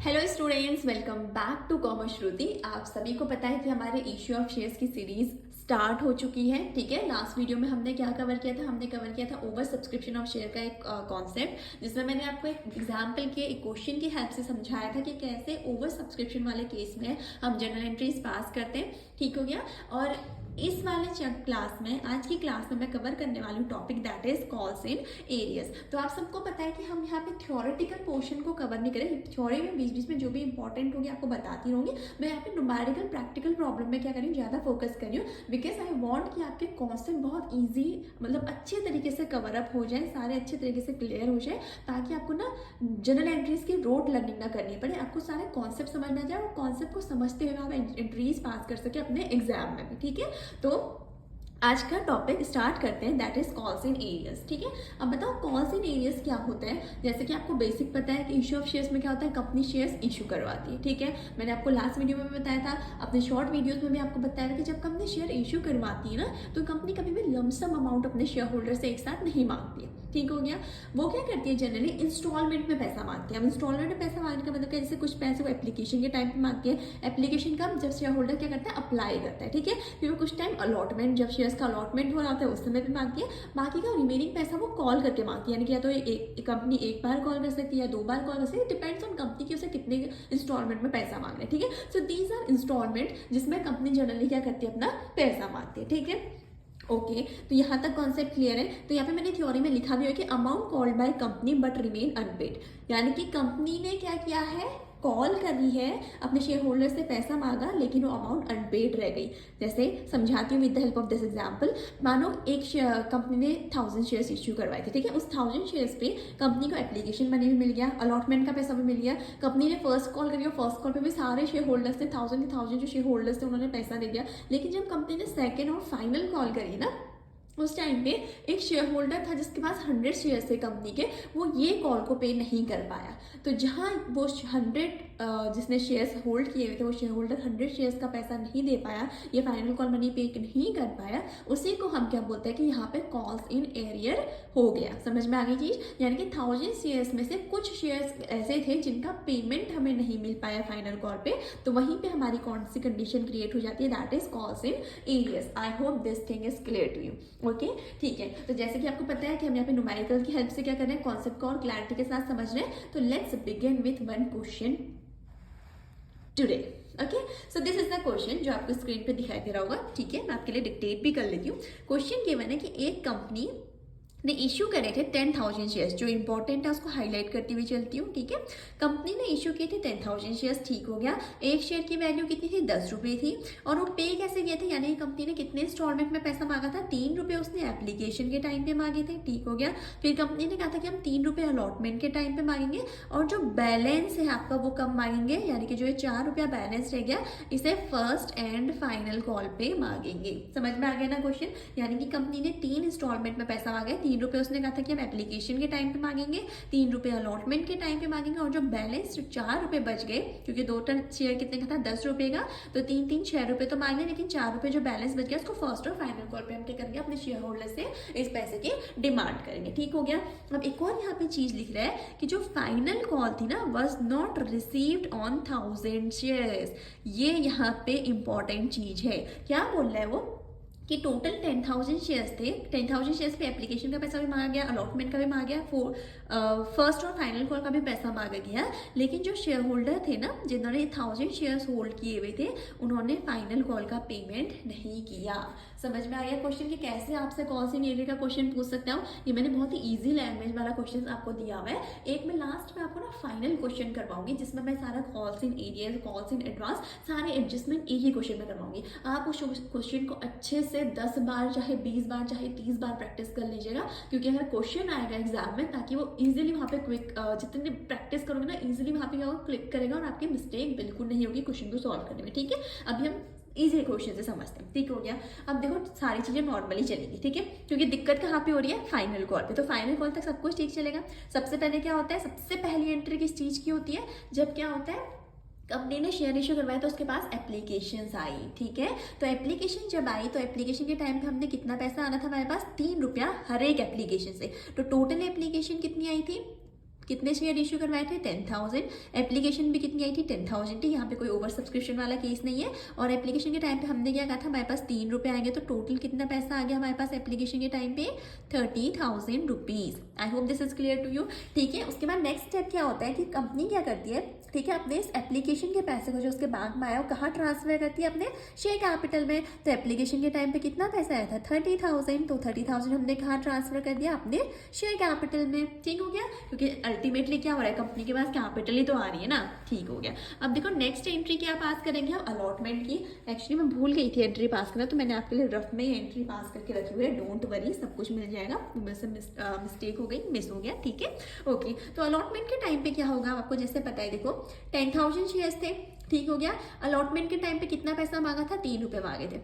Hello students, welcome back to Commerce Shruti. आप सभी को पता है कि हमारे इश्यू ऑफ शेयर्स की सीरीज स्टार्ट हो चुकी है। ठीक है, लास्ट वीडियो में हमने क्या कवर किया था? हमने कवर किया था ओवर सब्सक्रिप्शन ऑफ शेयर का एक कॉन्सेप्ट, जिसमें मैंने आपको एक एग्जाम्पल के एक क्वेश्चन की हेल्प से समझाया था कि कैसे ओवर सब्सक्रिप्शन वाले केस में हम जनरल एंट्रीज पास करते हैं। ठीक हो गया। और इस वाले क्लास में, आज की क्लास में मैं कवर करने वाली हूँ topic that is calls in areas. तो आप सबको पता है कि हम यहाँ पे थ्योरेटिकल पोर्शन को कवर नहीं करें। थ्योरी में बीच बीच में जो भी इंपॉर्टेंट होगी आपको बताती रहूंगी। मैं यहाँ पे न्यूमेरिकल प्रैक्टिकल प्रॉब्लम में क्या करी हूँ, ज़्यादा फोकस करी हूँ, बिकॉज आई वॉन्ट कि आपके कॉन्सेप्ट बहुत ईजी, मतलब अच्छे तरीके से कवर अप हो जाए, सारे अच्छे तरीके से क्लियर हो जाए, ताकि आपको ना जनरल एंट्रीज की रोड लर्निंग ना करनी पड़े, आपको सारे कॉन्सेप्ट समझ में आ जाए और कॉन्सेप्ट को समझते हुए आप एंट्रीज पास कर सके अपने एग्जाम में भी। ठीक है, तो आज का टॉपिक स्टार्ट करते हैं, that is calls in areas. ठीक है, अब बताओ कॉल्स इन एरियस क्या होता है। जैसे कि आपको बेसिक पता है कि इशू ऑफ शेयर्स में क्या होता है, कंपनी शेयर्स इशू करवाती है। ठीक है, मैंने आपको लास्ट वीडियो में भी बताया था, अपने शॉर्ट वीडियोस में भी आपको बताया था कि जब कंपनी शेयर इशू करवाती है ना, तो कंपनी कभी भी लमसम अमाउंट अपने शेयर होल्डर से एक साथ नहीं मांगती है। ठीक हो गया। वो क्या करती है, जनरली इंस्टॉलमेंट में पैसा मांगती है। अब इंस्टॉलमेंट में पैसा मांगने का मतलब क्या, जैसे कुछ पैसे वो एप्लीकेशन के टाइम पे मांगती है। एप्लीकेशन का जब शेयर होल्डर क्या करता है, अप्लाई करता है। ठीक है, फिर वो कुछ टाइम अलॉटमेंट, जब शेयर्स का अलॉटमेंट हो रहा होता है उस समय पे मांगती है। बाकी का रिमेनिंग पैसा वो कॉल करके मांगती है, यानी कि या तो एक कंपनी एक बार कॉल कर सकती है या 2 बार कॉल कर सकती है, डिपेंड्स ऑन कंपनी की उसे कितने इंस्टॉलमेंट में पैसा मांगना है। ठीक है, सो दीज आर इंस्टॉलमेंट जिसमें कंपनी जनरली क्या करती है, अपना पैसा मांगती है। ठीक है, ओके तो यहाँ तक कॉन्सेप्ट क्लियर है। तो यहाँ पे मैंने थ्योरी में लिखा भी है कि amount called by company but remain unpaid, यानी कि कंपनी ने क्या किया है, कॉल करी है, अपने शेयर होल्डर से पैसा मांगा, लेकिन वो अमाउंट अनपेड रह गई। जैसे समझाती हूँ with the help of this example. मानो एक कंपनी ने 1000 शेयर्स इश्यू करवाए थे। ठीक है, उस 1000 शेयर्स पे कंपनी को एप्लीकेशन मनी भी मिल गया, अलॉटमेंट का पैसा भी मिल गया, कंपनी ने फर्स्ट कॉल करी और फर्स्ट कॉल पे भी सारे शेयर होल्डर्स थे, 1000 जो शेयर होल्डर्स थे उन्होंने पैसा दे दिया। लेकिन जब कंपनी ने सेकेंड और फाइनल कॉल करी ना, उस टाइम पे एक शेयर होल्डर था जिसके पास 100 शेयर्स थे कंपनी के, वो ये कॉल को पे नहीं कर पाया। तो जहां वो 100 जिसने शेयर्स होल्ड किए हुए थे, वो शेयर होल्डर 100 शेयर्स का पैसा नहीं दे पाया, ये फाइनल कॉल मनी पे नहीं कर पाया, उसी को हम क्या बोलते हैं कि यहाँ पे कॉल्स इन एरियर हो गया। समझ में आ गई चीज, यानी कि 1000 शेयर्स में से कुछ शेयर्स ऐसे थे जिनका पेमेंट हमें नहीं मिल पाया फाइनल कॉल पे, तो वहीं पे हमारी कौन सी कंडीशन क्रिएट हो जाती है, that is calls in arrears. I hope this thing is clear to you. Okay, ठीक है। तो जैसे कि आपको पता है कि हम यहाँ पे न्यूमेरिकल की हेल्प से क्या कर रहे हैं, कॉन्सेप्ट को और क्लैरिटी के साथ समझ रहे हैं। तो let's begin with one question today. Okay, so this is the question जो आपको स्क्रीन पे दिखाई दे रहा होगा। ठीक है, मैं आपके लिए डिक्टेट भी कर लेती हूँ। क्वेश्चन गिवन है कि एक कंपनी ने इशू करे थे 10,000 शेयर्स। जो इंपॉर्टेंट है उसको हाईलाइट करती हुई चलती हूँ। ठीक है, कंपनी ने इशू किए थे 10,000 शेयर्स। ठीक हो गया। एक शेयर की वैल्यू कितनी थी, 10 रुपये थी। और वो पे कैसे किए थे, यानी कंपनी ने कितने इंस्टॉलमेंट में पैसा मांगा था, 3 रुपये उसने एप्लीकेशन के टाइम पे मांगे थे। ठीक हो गया। फिर कंपनी ने कहा था कि हम 3 रुपये अलॉटमेंट के टाइम पे मांगेंगे, और जो बैलेंस है आपका वो कब मांगेंगे, यानी कि जो ये 4 रुपया बैलेंस रह गया, इसे फर्स्ट एंड फाइनल कॉल पे मांगेंगे। समझ में आ गया ना क्वेश्चन, यानी कि कंपनी ने 3 इंस्टॉलमेंट में पैसा मांगा है। 3 रुपये उसने कहा था कि हम एप्लीकेशन के टाइम पे मांगेंगे, 3 रुपये अलॉटमेंट के टाइम पे मांगेंगे, और जो बैलेंस 4 रुपये बच गए, क्योंकि 2 टन शेयर कितने का था, 10 रुपये का, तो 3 6 रुपये तो मांगे, लेकिन 4 रुपये जो बैलेंस बच गया उसको फर्स्ट और फाइनल कॉल पे हम क्या करेंगे, अपने शेयर होल्डर से इस पैसे की डिमांड करेंगे। ठीक हो गया। अब एक और यहाँ पे चीज लिख रहा है कि जो फाइनल कॉल थी ना, was not received on 1000 shares. ये यहाँ पे इंपॉर्टेंट चीज है। क्या बोल रहा है वो कि टोटल 10,000 शेयर्स थे, 10,000 शेयर्स पे एप्लीकेशन का पैसा भी मांगा गया, अलॉटमेंट का भी मांगा गया, फर्स्ट और फाइनल कॉल का भी पैसा मांगा गया, लेकिन जो शेयर होल्डर थे ना, जिन्होंने 1000 शेयर्स होल्ड किए हुए थे, उन्होंने फाइनल कॉल का पेमेंट नहीं किया। समझ में आ गया क्वेश्चन कि कैसे आपसे कॉल्स इन एरिया का क्वेश्चन पूछ सकता हूँ। ये मैंने बहुत ही ईजी लैंग्वेज वाला क्वेश्चन आपको दिया हुआ है। एक में लास्ट में आपको ना फाइनल क्वेश्चन करवाऊंगी, जिसमें मैं सारा calls in area, calls in advance, सारे एडजस्टमेंट एक ही क्वेश्चन में करवाऊंगी। आप उस क्वेश्चन को अच्छे से 10 बार, चाहे 20 बार, चाहे 30 बार प्रैक्टिस कर लीजिएगा, क्योंकि अगर क्वेश्चन आएगा एग्जाम में, ताकि वो इजीली वहाँ पे क्विक, जितने प्रैक्टिस करोगे ना, इजीली वहाँ पे क्लिक करेगा और आपकी मिस्टेक बिल्कुल नहीं होगी क्वेश्चन को सॉल्व करने में। ठीक है, अभी हम इजी क्वेश्चन से समझते हैं। ठीक हो गया। अब देखो सारी चीजें नॉर्मली चलेगी। ठीक है, क्योंकि दिक्कत कहाँ पे हो रही है, फाइनल कॉल पे। तो फाइनल कॉल तक सब कुछ ठीक चलेगा। सबसे पहले क्या होता है, सबसे पहली एंट्री किस चीज की होती है, जब क्या होता है, कंपनी ने शेयर इशू करवाया तो उसके पास एप्लीकेशन आई। ठीक है, तो एप्लीकेशन जब आई, तो एप्लीकेशन के टाइम पे हमने कितना पैसा आना था हमारे पास, 3 रुपया हर एक एप्लीकेशन से। तो टोटल एप्लीकेशन कितनी आई थी, कितने शेयर इशू करवाए थे 10,000। एप्लीकेशन भी कितनी आई थी 10,000 थी। यहाँ पे कोई ओवर सब्सक्रिप्शन वाला केस नहीं है। और एप्लीकेशन के टाइम पे हमने क्या कहा था, हमारे पास 3 रुपये आएंगे, तो टोटल कितना पैसा आ गया हमारे पास एप्लीकेशन के टाइम पे 30,000 rupees. I hope this is clear to you. ठीक है, उसके बाद नेक्स्ट स्टेप क्या होता है कि कंपनी क्या करती है, ठीक है, अपने इस एप्लीकेशन के पैसे को जो उसके बैंक में आया वो कहाँ ट्रांसफर करती है, अपने शेयर कैपिटल में। तो एप्लीकेशन के टाइम पे कितना पैसा आया था 30,000, तो 30,000 हमने कहाँ ट्रांसफर कर दिया, अपने शेयर कैपिटल में। ठीक हो गया, क्योंकि अल्टीमेटली क्या हो रहा है, कंपनी के पास कैपिटल ही तो आ रही है ना। ठीक हो गया। अब देखो नेक्स्ट एंट्री क्या पास करेंगे हम, अलॉटमेंट की। एक्चुअली मैं भूल गई थी एंट्री पास करना, तो मैंने आपके लिए रफ में ही एंट्री पास करके रखी हुई है। डोंट वरी, सब कुछ मिल जाएगा। मुझसे मिस्टेक हो गई, मिस हो गया। ठीक है, ओके। तो अलॉटमेंट के टाइम पे क्या होगा आपको जैसे पता है, देखो 10,000 शेयर्स थे। ठीक हो गया। अलॉटमेंट के टाइम पे कितना पैसा मांगा था, 3 रुपये मांगे थे।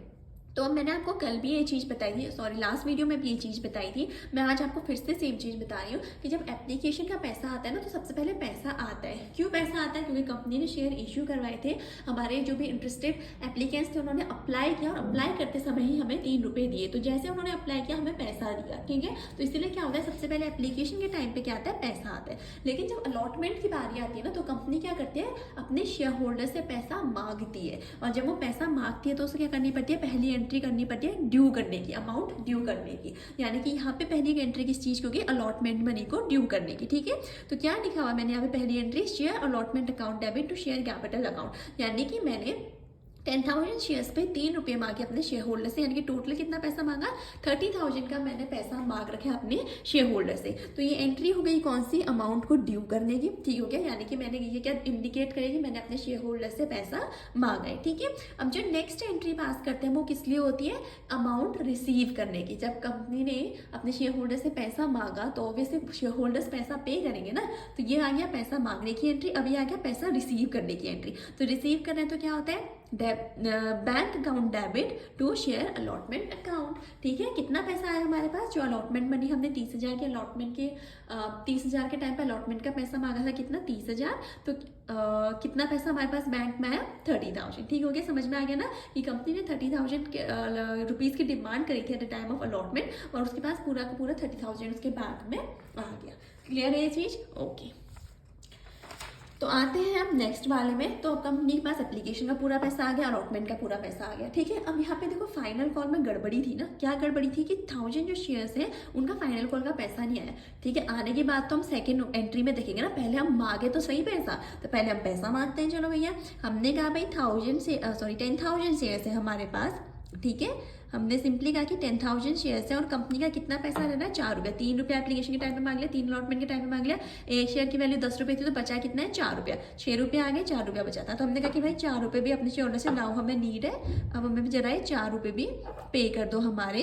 तो अब मैंने आपको कल भी ये चीज़ बताई थी, सॉरी लास्ट वीडियो में भी ये चीज़ बताई थी। मैं आज आपको फिर से सेम चीज़ बता रही हूँ कि जब एप्लीकेशन का पैसा आता है ना, तो सबसे पहले पैसा आता है। क्यों पैसा आता है, क्योंकि कंपनी ने शेयर इश्यू करवाए थे। हमारे जो भी इंटरेस्टेड एप्लीकेंट्स थे उन्होंने अप्लाई किया, और अप्लाई करते समय ही हमें 3 रुपये दिए। तो जैसे उन्होंने अप्लाई किया हमें पैसा दिया। ठीक है, तो इसलिए क्या होता है, सबसे पहले एप्लीकेशन के टाइम पे क्या आता है, पैसा आता है। लेकिन जब अलॉटमेंट की बारी आती है ना, तो कंपनी क्या करती है, अपने शेयर होल्डर से पैसा मांगती है। और जब वो पैसा मांगती है तो उसे क्या करनी पड़ती है, पहली एंट्री करनी पड़ती है ड्यू करने की, अमाउंट ड्यू करने की। यानी कि यहाँ पे पहली एंट्री किस चीज की होगी, अलॉटमेंट मनी को ड्यू करने की। ठीक है, तो क्या लिखा हुआ मैंने यहाँ पे, पहली entry share allotment account debit to share capital account. यानी कि मैंने 10,000 शेयर्स पे 3 रुपये मांगे अपने शेयर होल्डर से। यानी कि टोटल कितना पैसा मांगा, 30,000 का मैंने पैसा मांग रखा अपने शेयर होल्डर से। तो ये एंट्री हो गई कौन सी, अमाउंट को ड्यू करने की। ठीक हो गया, यानी कि मैंने ये क्या इंडिकेट करेगी, मैंने अपने शेयर होल्डर से पैसा मांगा है। ठीक है, अब जो नेक्स्ट एंट्री पास करते हैं वो किस लिए होती है, अमाउंट रिसीव करने की। जब कंपनी ने अपने शेयर होल्डर से पैसा मांगा तो ऑब्वियसली शेयर होल्डर्स पैसा पे करेंगे ना। तो ये आ गया पैसा मांगने की एंट्री। अभी आ गया पैसा रिसीव करने की एंट्री। तो रिसीव करना है तो क्या होता है, bank account debit to share allotment account. ठीक है, कितना पैसा आया हमारे पास, जो अलॉटमेंट मनी हमने 30,000 के अलॉटमेंट के 30,000 के टाइम पे अलॉटमेंट का पैसा मांगा था, कितना 30,000। तो कितना पैसा हमारे पास बैंक में आया, 30,000। ठीक हो गया, समझ में आ गया ना कि कंपनी ने 30,000 रुपीज़ की डिमांड करी थी at the time of allotment, और उसके पास पूरा का पूरा 30,000 उसके बैंक में आ गया। क्लियर है ये चीज़, ओके। तो आते हैं अब नेक्स्ट वाले में। तो कंपनी के पास एप्लीकेशन का पूरा पैसा आ गया, अलॉटमेंट का पूरा पैसा आ गया। ठीक है, अब यहाँ पे देखो फाइनल कॉल में गड़बड़ी थी ना। क्या गड़बड़ी थी कि 1000 जो शेयर्स हैं उनका फाइनल कॉल का पैसा नहीं आया। ठीक है, आने के बाद तो हम सेकंड एंट्री में देखेंगे ना, पहले हम मांगे तो सही पैसा, तो पहले हम पैसा मांगते हैं। चलो भैया, हमने कहा भाई 10,000 शेयर्स है हमारे पास। ठीक है, हमने सिंपली कहा कि 10,000 शेयर्स है और कंपनी का कितना पैसा रहना है, 4 रुपये। 3 रुपये एप्लीकेशन के टाइम पे मांग लिया, 3 अलॉटमेंट के टाइम पे मांग लिया। एक शेयर की वैल्यू 10 रुपये थी, तो बचा कितना है, 4 रुपया। 6 रुपये आ गए, 4 रुपया बचा था। तो हमने कहा कि भाई 4 रुपये भी अपने शेयर होल्डर से नाउ हमें नीड है, अब हमें भी जरा 4 रुपये भी पे कर दो हमारे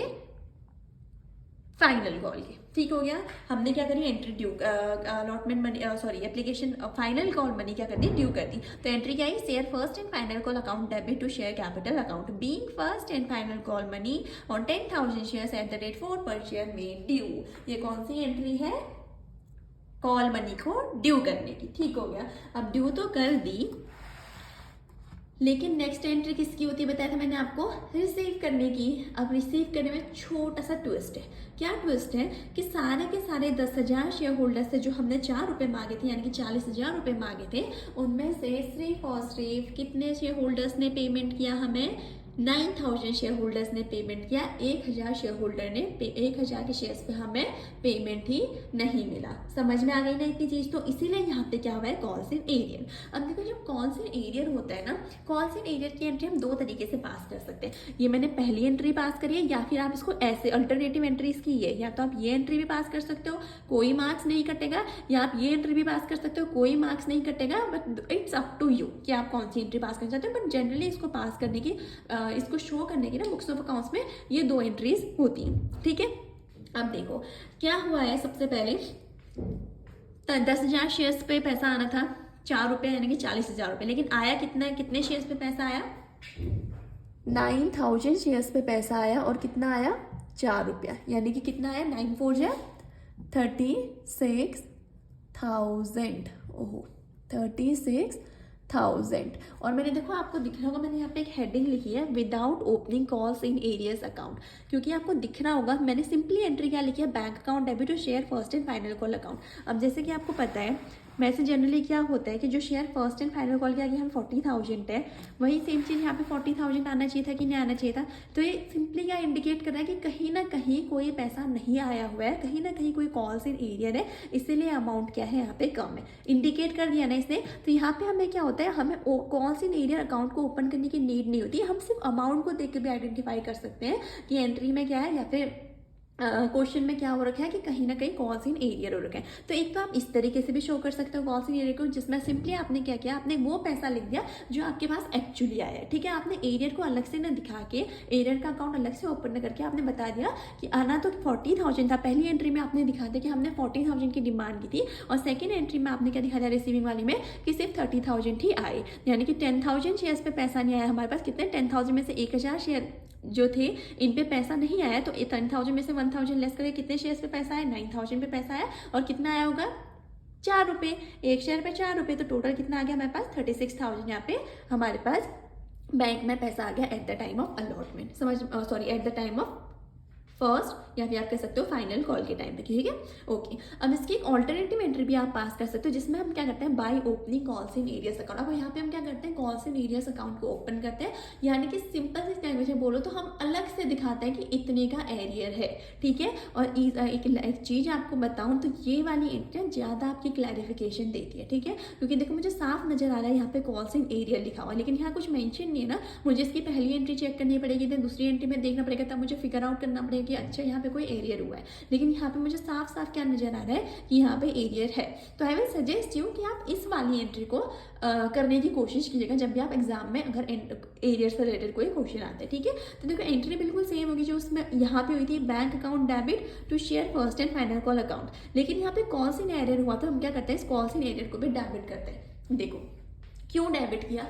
फाइनल कॉल के। ठीक हो गया, हमने क्या करी, entry due allotment money sorry application final call money क्या कर दी, ड्यू कर दी। तो एंट्री क्या है, share first and final call account debit to share capital account being first and final call money on 10,000 shares at the rate 4 per share में due. ये कौन सी एंट्री है, कॉल मनी को ड्यू करने की। ठीक हो गया, अब ड्यू तो कर दी, लेकिन नेक्स्ट एंट्री किसकी होती है बताया था मैंने आपको, रिसीव करने की। अब रिसीव करने में छोटा सा ट्विस्ट है। क्या ट्विस्ट है कि सारे के सारे 10,000 शेयर होल्डर से जो हमने 4 रुपये मांगे थे, यानी कि 40,000 रुपये मांगे थे, उनमें से सिर्फ और सिर्फ कितने शेयर होल्डर्स ने पेमेंट किया, हमें 9,000 शेयर होल्डर्स ने पेमेंट किया। 1,000 शेयर होल्डर ने 1,000 के शेयर्स पे हमें पेमेंट ही नहीं मिला। समझ में आ गई ना इतनी चीज। तो इसीलिए यहाँ पे क्या हुआ है, कॉल्स इन एरियर। अब देखो जो कॉल्स इन एरियर होता है ना, कॉल्स इन एरियर की एंट्री हम 2 तरीके से पास कर सकते हैं। ये मैंने पहली एंट्री पास करी है, या फिर आप इसको ऐसे अल्टरनेटिव एंट्रीज की है, या तो आप ये एंट्री भी पास कर सकते हो, कोई मार्क्स नहीं कटेगा, या आप ये एंट्री भी पास कर सकते हो, कोई मार्क्स नहीं कटेगा। But it's up to you कि आप कौन सी एंट्री पास कर चाहते हो। बट जनरली इसको पास करने की इसको शो करने की ना बुक्स ऑफ अकाउंट्स में ये 2 एंट्रीज होती हैं। ठीक है, अब देखो क्या हुआ है। सबसे पहले 10,000 शेयर्स पे पैसा आना था 4 रुपये, यानी कि 40,000 रुपये। लेकिन आया कितना, कितने शेयर्स पे पैसा आया, 9,000 शेयर्स पे पैसा आया, और कितना आया, 4 रुपया। यानी कि कितना आया, 9 4 जा 36,000। ओहो, 36,000 1000। और मैंने देखो आपको दिख रहा होगा, मैंने यहाँ पे एक हेडिंग लिखी है without opening calls in arrears account, क्योंकि आपको दिख रहा होगा मैंने सिंपली एंट्री क्या लिखी है, बैंक अकाउंट डेबिट और share first and final call account. अब जैसे कि आपको पता है वैसे जनरली क्या होता है कि जो share first and final call के आगे हम 40,000 है, वही सेम चीज़ यहाँ पे 40,000 आना चाहिए था कि नहीं आना चाहिए था। तो ये सिंपली क्या इंडिकेट कर रहा है कि कहीं ना कहीं कोई पैसा नहीं आया हुआ है, कहीं ना कहीं कोई कॉल्स इन एरियर है, इसीलिए अमाउंट क्या है यहाँ पे कम है, इंडिकेट कर दिया ना इसने। तो यहाँ पे हमें क्या होता है, हमें कॉल्स इन एरियर अकाउंट को ओपन करने की नीड नहीं होती, हम सिर्फ अमाउंट को देख के भी आइडेंटिफाई कर सकते हैं कि एंट्री में क्या है या फिर क्वेश्चन में क्या हो रखा है कि कहीं ना कहीं कॉल्स इन एरियर हो रखा है। तो एक तो आप इस तरीके से भी शो कर सकते हो कॉल्स इन एरियर को, जिसमें सिंपली आपने क्या किया, आपने वो पैसा लिख दिया जो आपके पास एक्चुअली आया है, ठीक है। आपने एरियर को अलग से ना दिखा के, एरियर का अकाउंट अलग से ओपन न करके आपने बता दिया कि आना तो 40,000 था। पहली एंट्री में आपने दिखा दिया कि हमने 40,000 की डिमांड की थी, और सेकेंड एंट्री में आपने क्या दिखा दिया रिसीविंग वाली में कि सिर्फ 30,000 ही आए, यानी कि 10,000 शेयर्स पे पैसा नहीं आया हमारे पास। कितने 10,000 में से 1,000 शेयर जो थे इन पे पैसा नहीं आया, तो 10,000 में से 1,000 लेस करके कितने शेयर्स पे पैसा आया, 9,000 पे पैसा आया। और कितना आया होगा, 4 रुपये, एक शेयर पे 4 रुपये, तो टोटल कितना आ गया हमारे पास 36,000 यहाँ पे हमारे पास बैंक में पैसा आ गया at the time of allotment, at the time of first या फिर आप कह सकते हो फाइनल कॉल के टाइम पे, ठीक है। ओके, अब इसकी एक ऑल्टरनेटिव एंट्री भी आप पास कर सकते हो, जिसमें हम क्या करते हैं, by opening calls in arrears account. अब यहाँ पे हम क्या करते हैं, कॉल्स इन एरियर्स अकाउंट को ओपन करते हैं, यानी कि सिंपल सी लैंग्वेज में बोलो तो हम अलग से दिखाते हैं कि इतने का एरियर है, ठीक है। और एक चीज़ आपको बताऊँ तो ये वाली एंट्री ज़्यादा आपकी क्लैरिफिकेशन देती है, ठीक है, क्योंकि देखो मुझे साफ नजर आ रहा है यहाँ पे कॉल्स इन एरियर लिखा हुआ, लेकिन यहाँ कुछ मेंशन नहीं है ना। मुझे इसकी पहली एंट्री चेक करनी पड़ेगी, तो दूसरी एंट्री में देखना पड़ेगा, तब मुझे फिगर आउट करना पड़ेगा कि अच्छा यहाँ पे कोई एरियर हुआ है। लेकिन यहाँ पे मुझे साफ साफ क्या नजर आ रहा है कि यहाँ पे एरियर है। तो आई विल सजेस्ट यू कि आप इस वाली एंट्री को करने की कोशिश कीजिएगा जब भी आप एग्जाम में अगर एरियर से रिलेटेड कोई क्वेश्चन आते हैं, ठीक है। तो देखो एंट्री बिल्कुल सेम होगी जो उसमें यहाँ पे हुई थी, bank account debit to share first and final call account. लेकिन यहाँ पे कॉल्स इन एरियर हुआ, तो हम क्या करते हैं, इस कॉल्स इन एरियर को भी डेबिट करते हैं। देखो क्यों डेबिट किया,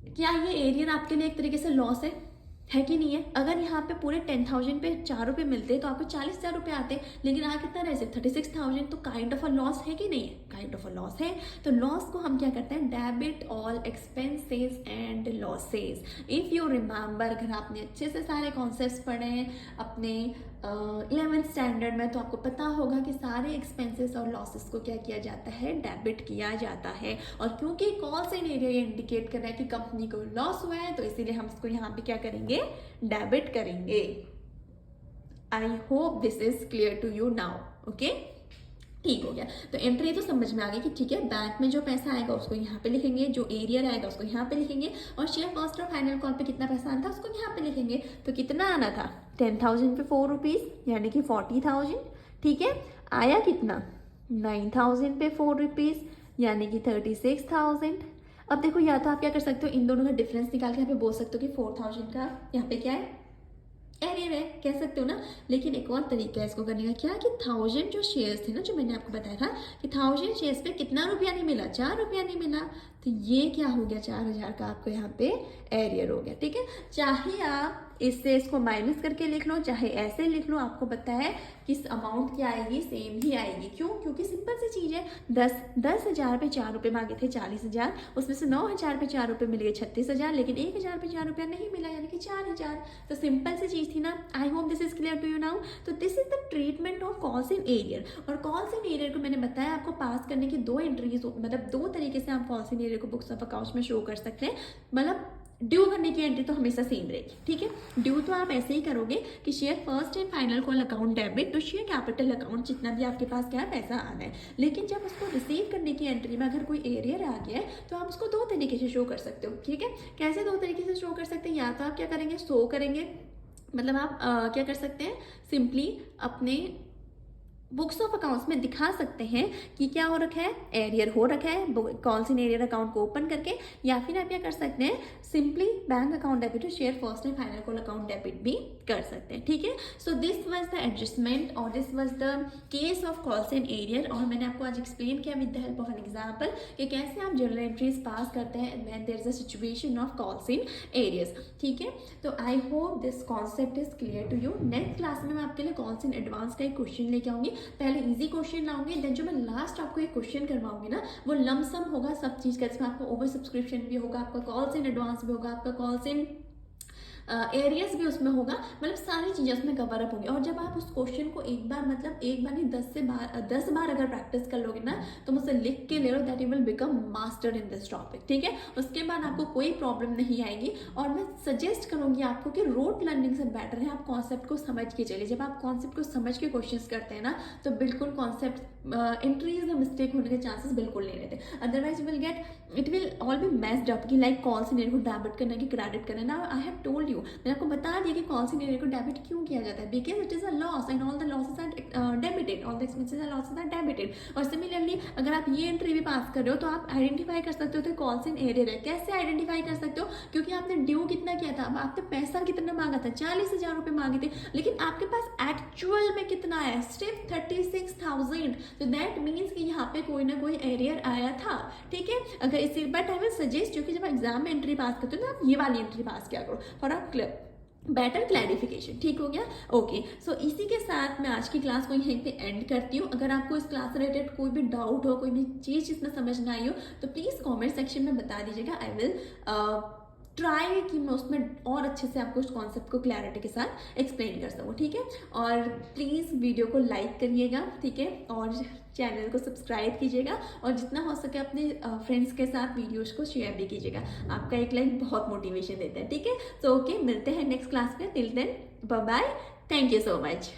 क्या ये एरियर आपके लिए एक तरीके से लॉस है कि नहीं है। अगर यहाँ पे पूरे 10,000 पे 4 रुपये मिलते तो आपको 40,000 रुपये आते, लेकिन यहाँ कितना रहे, 36,000, तो काइंड ऑफ अ लॉस है कि नहीं है, काइंड ऑफ अ लॉस है। तो लॉस को हम क्या करते हैं, debit all expenses and losses. If you remember, अगर आपने अच्छे से सारे कॉन्सेप्ट्स पढ़े हैं अपने 11th स्टैंडर्ड में, तो आपको पता होगा कि सारे एक्सपेंसेस और लॉसेस को क्या किया जाता है, डेबिट किया जाता है। और क्योंकि कॉल्स इन एरिया इंडिकेट कर रहा है कि कंपनी को लॉस हुआ है, तो इसीलिए हम इसको यहाँ पे क्या करेंगे, डेबिट करेंगे। I hope this is clear to you now. Okay, ठीक हो गया। तो एंट्री तो समझ में आ गई कि ठीक है, बैंक में जो पैसा आएगा उसको यहाँ पे लिखेंगे, जो एरियर आएगा उसको यहाँ पे लिखेंगे, और शेयर फर्स्ट और फाइनल कॉल पे कितना पैसा आना था उसको यहाँ पे लिखेंगे। तो कितना आना था, 10,000 पे 4 रुपीज़ यानी कि 40,000, ठीक है। आया कितना, 9,000 पे 4 रुपीज़ यानी कि 36,000। अब देखो या तो आप क्या कर सकते हो, इन दोनों का डिफरेंस निकाल के यहाँ पे बोल सकते हो कि 4,000 का यहाँ पे क्या है, एरियर है, कह सकते हो ना। लेकिन एक और तरीका है इसको करने का, क्या कि 1000 जो शेयर्स थे ना, जो मैंने आपको बताया था कि 1000 शेयर्स पे कितना रुपया नहीं मिला, 4 रुपया नहीं मिला, तो ये क्या हो गया, 4,000 का आपको यहाँ पे एरियर हो गया, ठीक है। चाहे आप इससे इसको माइनस करके लिख लो, चाहे ऐसे लिख लो, आपको पता है कि अमाउंट क्या आएगी, सेम ही आएगी। क्यों, क्योंकि सिंपल सी चीज़ है, 10,000 पे 4 रुपये मांगे थे 40,000, उसमें से 9,000 पे 4 रुपये मिल गए 36,000, लेकिन 1,000 पे 4 रुपया नहीं मिला यानी कि 4,000। तो सिंपल सी चीज़ थी ना। I hope this is clear to you now. तो this is the treatment of calls in arrear. और कॉल्स इन एरियर को मैंने बताया आपको पास करने की 2 एंट्रीज, मतलब 2 तरीके से आप कॉल्स इन एरियर को बुक्स ऑफ अकाउंट्स में शो कर सकते हैं। मतलब ड्यू करने की एंट्री तो हमेशा सेम रहेगी, ठीक है। ड्यू तो आप ऐसे ही करोगे कि share first and final call account debit तो शेयर कैपिटल अकाउंट, जितना भी आपके पास क्या है पैसा आना है। लेकिन जब उसको रिसीव करने की एंट्री में अगर कोई एरियर आ गया है, तो आप उसको 2 तरीके से शो कर सकते हो, ठीक है। कैसे 2 तरीके से शो कर सकते हैं, या तो आप क्या करेंगे, शो करेंगे, मतलब आप क्या कर सकते हैं, सिंपली अपने बुक्स ऑफ अकाउंट्स में दिखा सकते हैं कि क्या हो रखा है, एरियर हो रखा है, कॉल्स इन एरियर अकाउंट को ओपन करके। या फिर आप क्या कर सकते हैं, सिंपली बैंक अकाउंट डेबिट और share first and final call account debit भी कर सकते हैं, ठीक है। So this was the adjustment और this was the case of calls in arrear. और मैंने आपको आज एक्सप्लेन किया with the help of an example कि कैसे आप जनरल एंट्रीज पास करते हैं when there is a situation of calls in arrears, ठीक है। तो I hope this concept is clear to you. Next class में मैं आपके लिए कॉल्स इन एडवांस का एक क्वेश्चन लेके आऊंगी, पहले इजी क्वेश्चन लाऊंगी, देन जो मैं लास्ट आपको एक क्वेश्चन करवाऊंगी ना वो लमसम होगा सब चीज़ का, जिसमें आपको ओवर सब्सक्रिप्शन भी होगा, आपका कॉल्स इन एडवांस भी होगा, आपका कॉल्स इन एरियस भी उसमें होगा, मतलब सारी चीज़ें उसमें कवर अप होंगी। और जब आप उस क्वेश्चन को एक बार नहीं 10 बार अगर प्रैक्टिस कर लोगे ना तो मुझसे लिख के ले लो, that you will become master in this topic, ठीक है। उसके बाद आपको कोई प्रॉब्लम नहीं आएगी। और मैं सजेस्ट करूँगी आपको कि रोट लर्निंग से बेटर है आप कॉन्सेप्ट को समझ के चलिए। जब आप कॉन्सेप्ट को समझ के क्वेश्चन करते हैं ना तो बिल्कुल कॉन्सेप्ट इंक्रीज द मिस्टेक होने के चांसेस बिल्कुल नहीं रहते, otherwise you will get it will all B messed up कि लाइक कॉल से को डेबिट करना कि क्रेडिट करना। ना आई हैव टोल्ड यू, मैंने आपको बता दिया कि कॉल से को डेबिट क्यों किया जाता है, because it is a loss and all the losses are debited, all the expenses and losses are debited. और सिमिलरली अगर आप ये एंट्री भी पास कर रहे हो तो आप आइडेंटिफाई कर सकते हो तो कॉल इन एरियर है। कैसे आइडेंटिफाई कर सकते हो, क्योंकि आपने ड्यू कितना किया था, आपने पैसा कितना मांगा था, 40,000 रुपये मांगे थे, लेकिन आपके पास एक्चुअल में कितना है, सिर्फ 36,000। तो दैट मीन्स कि यहाँ पे कोई ना कोई एरियर आया था, ठीक है। अगर इसी बट आई विल सजेस्ट क्योंकि जब एग्जाम में एंट्री पास करते हो ना आप ये वाली एंट्री पास किया करो फॉर अ बेटर क्लैरिफिकेशन, ठीक हो गया। ओके, सो इसी के साथ मैं आज की क्लास को यहीं पे एंड करती हूँ। अगर आपको इस क्लास से रिलेटेड कोई भी डाउट हो, कोई भी चीज़ जिसमें समझ ना आई हो तो प्लीज़ कमेंट सेक्शन में बता दीजिएगा। आई विल ट्राई कि मैं उसमें और अच्छे से आपको उस कॉन्सेप्ट को क्लैरिटी के साथ एक्सप्लेन कर सकूँ, ठीक है। और प्लीज़ वीडियो को लाइक करिएगा, ठीक है, और चैनल को सब्सक्राइब कीजिएगा और जितना हो सके अपने फ्रेंड्स के साथ वीडियोस को शेयर भी कीजिएगा। आपका एक लाइक बहुत मोटिवेशन देता है, ठीक है। सो ओके, मिलते हैं नेक्स्ट क्लास में। Till then bye bye, thank you so much.